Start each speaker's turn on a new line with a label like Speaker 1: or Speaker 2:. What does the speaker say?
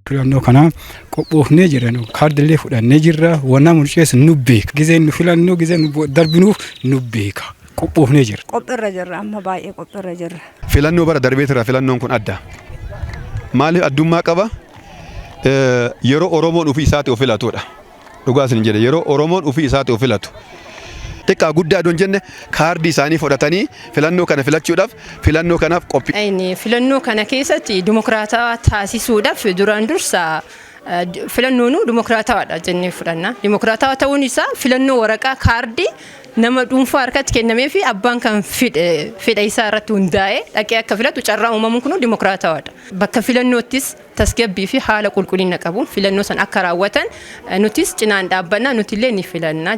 Speaker 1: filannoo kana qophoofnee jirra kaardilee fudhannee jirra wanna murtees nu beeka gizeen nu filannoo gizeen darbinuuf nu beeka qophoofnee jirra.
Speaker 2: Qophiirra jirra amma baay'ee qophiirra jirra.
Speaker 3: Filannoo bara darbeetira filannoon kun adda. Maaliif addummaa qaba? Yeroo Oromoon ofii isaatti of filatudha. Dhugaas hin jedhe yeroo Oromoon ofii isaatti of filatu. Xiqqaa guddaa doon jenne kaardii isaanii fudhatanii filannoo kana filachuudhaaf filannoo kanaaf qophii.
Speaker 4: Filannoo kana keessatti dimokiraataa taasisuudhaaf duraan dursa filannoon dimokiraataadha jennee fudhanna. Dimokiraataa ta'uun isaa filannoo waraqaa kaardii nama dhuunfaa harkatti kennamee fi abbaan kan fedha isaa irratti hundaa'ee dhaqee akka filatu carraa uumamuun kun dimokiraataadha. Bakka filannoottis tasgabbii fi haala qulqullina qabuun filannoo san akka raawwatan nutis cinaan dhaabbannaa nutillee ni filanna.